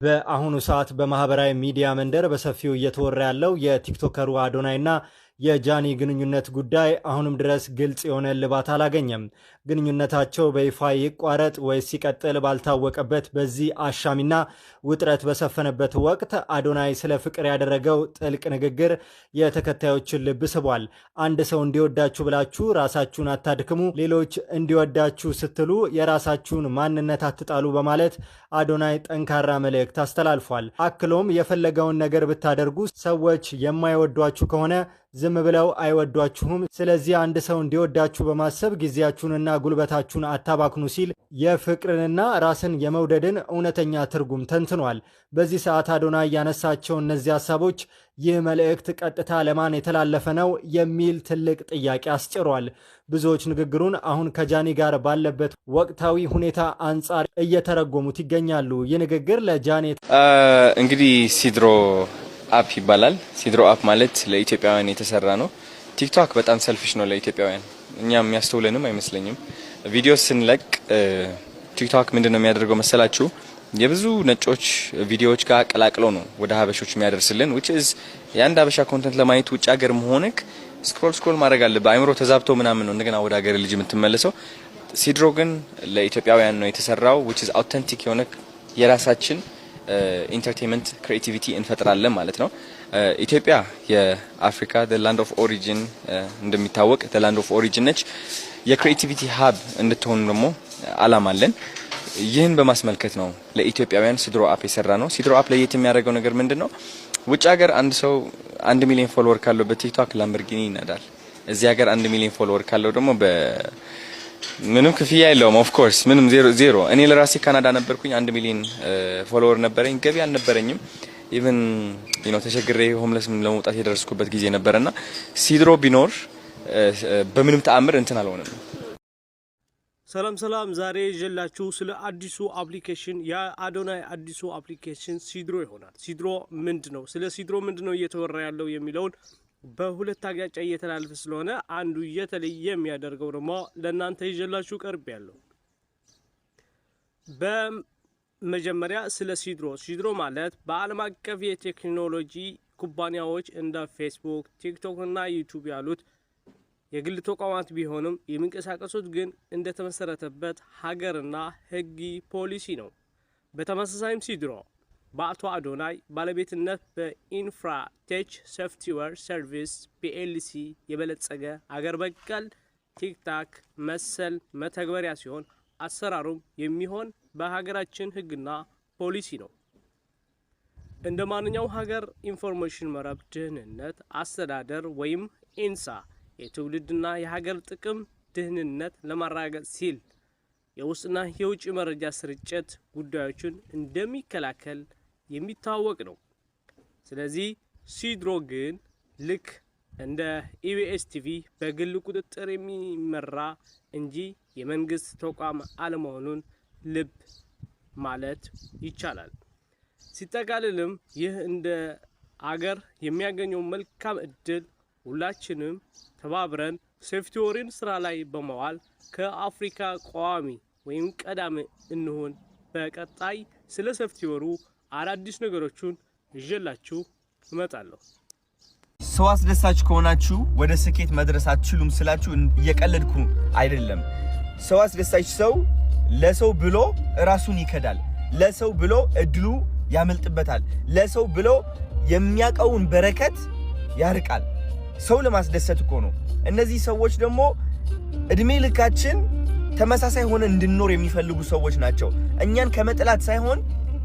በአሁኑ ሰዓት በማህበራዊ ሚዲያ መንደር በሰፊው እየተወራ ያለው የቲክቶከሩ አዶናይና የጃኒ ግንኙነት ጉዳይ አሁንም ድረስ ግልጽ የሆነ እልባት አላገኘም። ግንኙነታቸው በይፋ ይቋረጥ ወይስ ሲቀጥል ባልታወቀበት በዚህ አሻሚና ውጥረት በሰፈነበት ወቅት አዶናይ ስለ ፍቅር ያደረገው ጥልቅ ንግግር የተከታዮችን ልብ ስቧል። አንድ ሰው እንዲወዳችሁ ብላችሁ ራሳችሁን አታድክሙ፣ ሌሎች እንዲወዳችሁ ስትሉ የራሳችሁን ማንነት አትጣሉ በማለት አዶናይ ጠንካራ መልእክት አስተላልፏል። አክሎም የፈለገውን ነገር ብታደርጉ ሰዎች የማይወዷችሁ ከሆነ ዝም ብለው አይወዷችሁም። ስለዚህ አንድ ሰው እንዲወዳችሁ በማሰብ ጊዜያችሁንና ጉልበታችሁን አታባክኑ ሲል የፍቅርንና ራስን የመውደድን እውነተኛ ትርጉም ተንትኗል። በዚህ ሰዓት አዶናይ ያነሳቸው እነዚህ ሀሳቦች ይህ መልእክት ቀጥታ ለማን የተላለፈ ነው የሚል ትልቅ ጥያቄ አስጭሯል። ብዙዎች ንግግሩን አሁን ከጃኒ ጋር ባለበት ወቅታዊ ሁኔታ አንጻር እየተረጎሙት ይገኛሉ። ይህ ንግግር ለጃኒ እንግዲህ ሲድሮ አፕ ይባላል። ሲድሮ አፕ ማለት ለኢትዮጵያውያን የተሰራ ነው። ቲክቶክ በጣም ሰልፊሽ ነው ለኢትዮጵያውያን። እኛም የሚያስተውለንም አይመስለኝም። ቪዲዮ ስንለቅ ቲክቶክ ምንድነው የሚያደርገው መሰላችሁ? የብዙ ነጮች ቪዲዮዎች ጋር ቀላቅለው ነው ወደ ሀበሾች የሚያደርስልን which is የአንድ ሀበሻ ኮንተንት ለማየት ውጭ ሀገር መሆንክ ስክሮል ማድረግ አለብህ። አይምሮ ተዛብቶ ምናምን ነው እንደገና ወደ ሀገር ልጅ የምትመለሰው። ሲድሮ ግን ለኢትዮጵያውያን ነው የተሰራው which is authentic የሆነ የራሳችን ኢንተርቴይንመንት ክሬቲቪቲ እንፈጥራለን ማለት ነው። ኢትዮጵያ የአፍሪካ the land of origin እንደሚታወቅ the land of origin ነች። የክሬቲቪቲ ሀብ እንድትሆን ደግሞ አላማ አለን። ይህን በማስመልከት ነው ለኢትዮጵያውያን ሲድሮ አፕ የሰራ ነው። ሲድሮ አፕ ለየት የሚያደርገው ነገር ምንድነው? ውጭ ሀገር አንድ ሰው 1 ሚሊዮን ፎሎወር ካለው በቲክቶክ ላምበርጊኒ ይነዳል። እዚህ ሀገር 1 ሚሊዮን ፎሎወር ካለው ደግሞ ምንም ክፍያ የለውም። ኦፍ ኮርስ ምንም ዜሮ። እኔ ለራሴ ካናዳ ነበርኩኝ 1 ሚሊዮን ፎሎወር ነበረኝ። ገቢ አልነበረኝም። ኢቭን ተቸግሬ ሆምለስ ለመውጣት የደረስኩበት ጊዜ ነበርና ሲድሮ ቢኖር በምንም ተአምር እንትን አልሆነም። ሰላም ዛሬ ይዤላችሁ ስለ አዲሱ አፕሊኬሽን የአዶናይ አዲሱ አፕሊኬሽን ሲድሮ ይሆናል። ሲድሮ ምንድነው? ስለ ሲድሮ ምንድነው እየተወራ ያለው የሚለውን በሁለት አቅጣጫ እየተላለፈ ስለሆነ አንዱ የተለየ የሚያደርገው ደግሞ ለእናንተ ይዤላችሁ ቀርብ ያለው። በመጀመሪያ ስለ ሲድሮ ማለት በዓለም አቀፍ የቴክኖሎጂ ኩባንያዎች እንደ ፌስቡክ፣ ቲክቶክ እና ዩቲዩብ ያሉት የግል ተቋማት ቢሆንም የሚንቀሳቀሱት ግን እንደተመሰረተበት ሀገርና ሕግ ፖሊሲ ነው። በተመሳሳይም ሲድሮ በአቶ አዶናይ ባለቤትነት በኢንፍራቴች ሶፍትዌር ሰርቪስ ፒኤልሲ የበለጸገ አገር በቀል ቲክታክ መሰል መተግበሪያ ሲሆን አሰራሩም የሚሆን በሀገራችን ሕግና ፖሊሲ ነው። እንደ ማንኛውም ሀገር ኢንፎርሜሽን መረብ ደህንነት አስተዳደር ወይም ኢንሳ የትውልድና የሀገር ጥቅም ደህንነት ለማረጋገጥ ሲል የውስጥና የውጭ መረጃ ስርጭት ጉዳዮችን እንደሚከላከል የሚታወቅ ነው። ስለዚህ ሲድሮ ግን ልክ እንደ ኢቢኤስ ቲቪ በግል ቁጥጥር የሚመራ እንጂ የመንግስት ተቋም አለመሆኑን ልብ ማለት ይቻላል። ሲጠቃልልም ይህ እንደ አገር የሚያገኘው መልካም እድል ሁላችንም ተባብረን ሶፍትዌርን ስራ ላይ በመዋል ከአፍሪካ ቋሚ ወይም ቀዳሚ እንሆን። በቀጣይ ስለ ሶፍትዌሩ አዳዲስ ነገሮችን ይዤላችሁ እመጣለሁ። ሰው አስደሳች ከሆናችሁ ወደ ስኬት መድረስ አትችሉም ስላችሁ እየቀለድኩ አይደለም። ሰው አስደሳች ሰው ለሰው ብሎ ራሱን ይከዳል። ለሰው ብሎ እድሉ ያመልጥበታል። ለሰው ብሎ የሚያቀውን በረከት ያርቃል። ሰው ለማስደሰት እኮ ነው። እነዚህ ሰዎች ደግሞ እድሜ ልካችን ተመሳሳይ ሆነ እንድንኖር የሚፈልጉ ሰዎች ናቸው። እኛን ከመጥላት ሳይሆን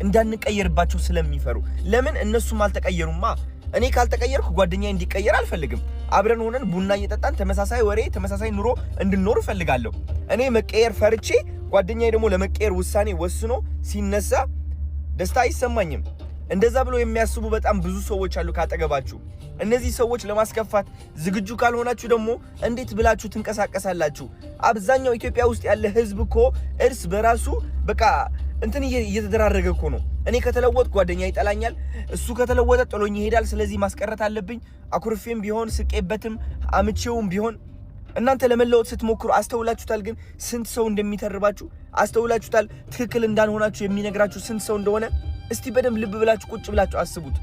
እንዳንቀየርባቸው ስለሚፈሩ። ለምን እነሱም አልተቀየሩማ? እኔ ካልተቀየርኩ ጓደኛዬ እንዲቀየር አልፈልግም። አብረን ሆነን ቡና እየጠጣን ተመሳሳይ ወሬ ተመሳሳይ ኑሮ እንድንኖር እፈልጋለሁ። እኔ መቀየር ፈርቼ ጓደኛዬ ደግሞ ለመቀየር ውሳኔ ወስኖ ሲነሳ ደስታ አይሰማኝም። እንደዛ ብሎ የሚያስቡ በጣም ብዙ ሰዎች አሉ ካጠገባችሁ። እነዚህ ሰዎች ለማስከፋት ዝግጁ ካልሆናችሁ ደግሞ እንዴት ብላችሁ ትንቀሳቀሳላችሁ? አብዛኛው ኢትዮጵያ ውስጥ ያለ ህዝብ እኮ እርስ በራሱ በቃ እንትን እየተደራረገ እኮ ነው። እኔ ከተለወጥ ጓደኛ ይጠላኛል፣ እሱ ከተለወጠ ጥሎኝ ይሄዳል። ስለዚህ ማስቀረት አለብኝ። አኩርፌም ቢሆን ስቄበትም አምቼውም ቢሆን እናንተ ለመለወጥ ስትሞክሩ አስተውላችሁታል? ግን ስንት ሰው እንደሚተርባችሁ አስተውላችሁታል? ትክክል እንዳልሆናችሁ የሚነግራችሁ ስንት ሰው እንደሆነ እስቲ በደም ልብ ብላችሁ ቁጭ ብላችሁ አስቡት።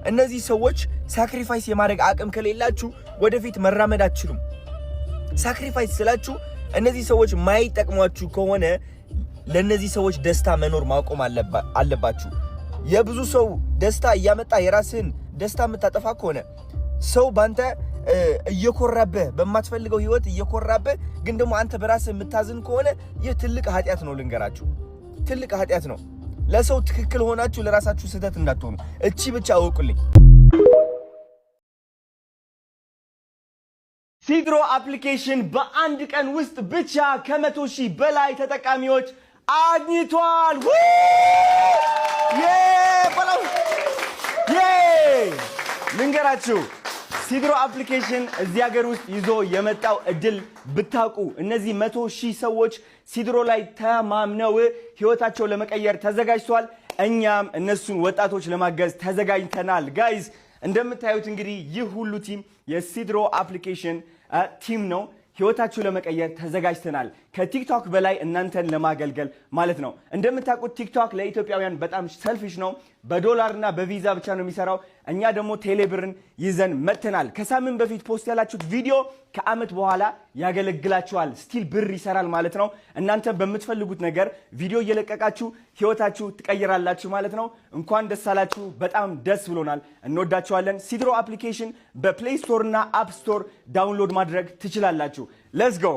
እነዚህ ሰዎች ሳክሪፋይስ የማድረግ አቅም ከሌላችሁ ወደፊት መራመድ አትችሉም። ሳክሪፋይስ ስላችሁ እነዚህ ሰዎች ማይጠቅሟችሁ ከሆነ ለነዚህ ሰዎች ደስታ መኖር ማቆም አለባችሁ። የብዙ ሰው ደስታ እያመጣ የራስን ደስታ የምታጠፋ ከሆነ ሰው ባንተ እየኮራበህ በማትፈልገው ህይወት እየኮራበህ ግን ደግሞ አንተ በራስህ የምታዝን ከሆነ ይህ ትልቅ ኃጢያት ነው። ልንገራችሁ፣ ትልቅ ኃጢያት ነው። ለሰው ትክክል ሆናችሁ ለራሳችሁ ስህተት እንዳትሆኑ እቺ ብቻ አውቁልኝ። ሲድሮ አፕሊኬሽን በአንድ ቀን ውስጥ ብቻ ከ100,000 በላይ ተጠቃሚዎች አግኝቷል። ልንገራችሁ፣ ሲድሮ አፕሊኬሽን እዚህ ሀገር ውስጥ ይዞ የመጣው እድል ብታውቁ እነዚህ 100,000 ሰዎች ሲድሮ ላይ ተማምነው ህይወታቸው ለመቀየር ተዘጋጅተዋል። እኛም እነሱን ወጣቶች ለማገዝ ተዘጋጅተናል። ጋይዝ እንደምታዩት እንግዲህ ይህ ሁሉ ቲም የሲድሮ አፕሊኬሽን ቲም ነው። ህይወታችሁ ለመቀየር ተዘጋጅተናል። ከቲክቶክ በላይ እናንተን ለማገልገል ማለት ነው። እንደምታውቁት ቲክቶክ ለኢትዮጵያውያን በጣም ሰልፊሽ ነው። በዶላርና በቪዛ ብቻ ነው የሚሰራው። እኛ ደግሞ ቴሌብርን ይዘን መጥተናል። ከሳምንት በፊት ፖስት ያላችሁት ቪዲዮ ከአመት በኋላ ያገለግላችኋል። ስቲል ብር ይሰራል ማለት ነው። እናንተ በምትፈልጉት ነገር ቪዲዮ እየለቀቃችሁ ህይወታችሁ ትቀይራላችሁ ማለት ነው። እንኳን ደስ አላችሁ። በጣም ደስ ብሎናል። እንወዳችኋለን። ሲድሮ አፕሊኬሽን በፕሌይ ስቶር እና አፕ ስቶር ዳውንሎድ ማድረግ ትችላላችሁ። ሌትስ ጎ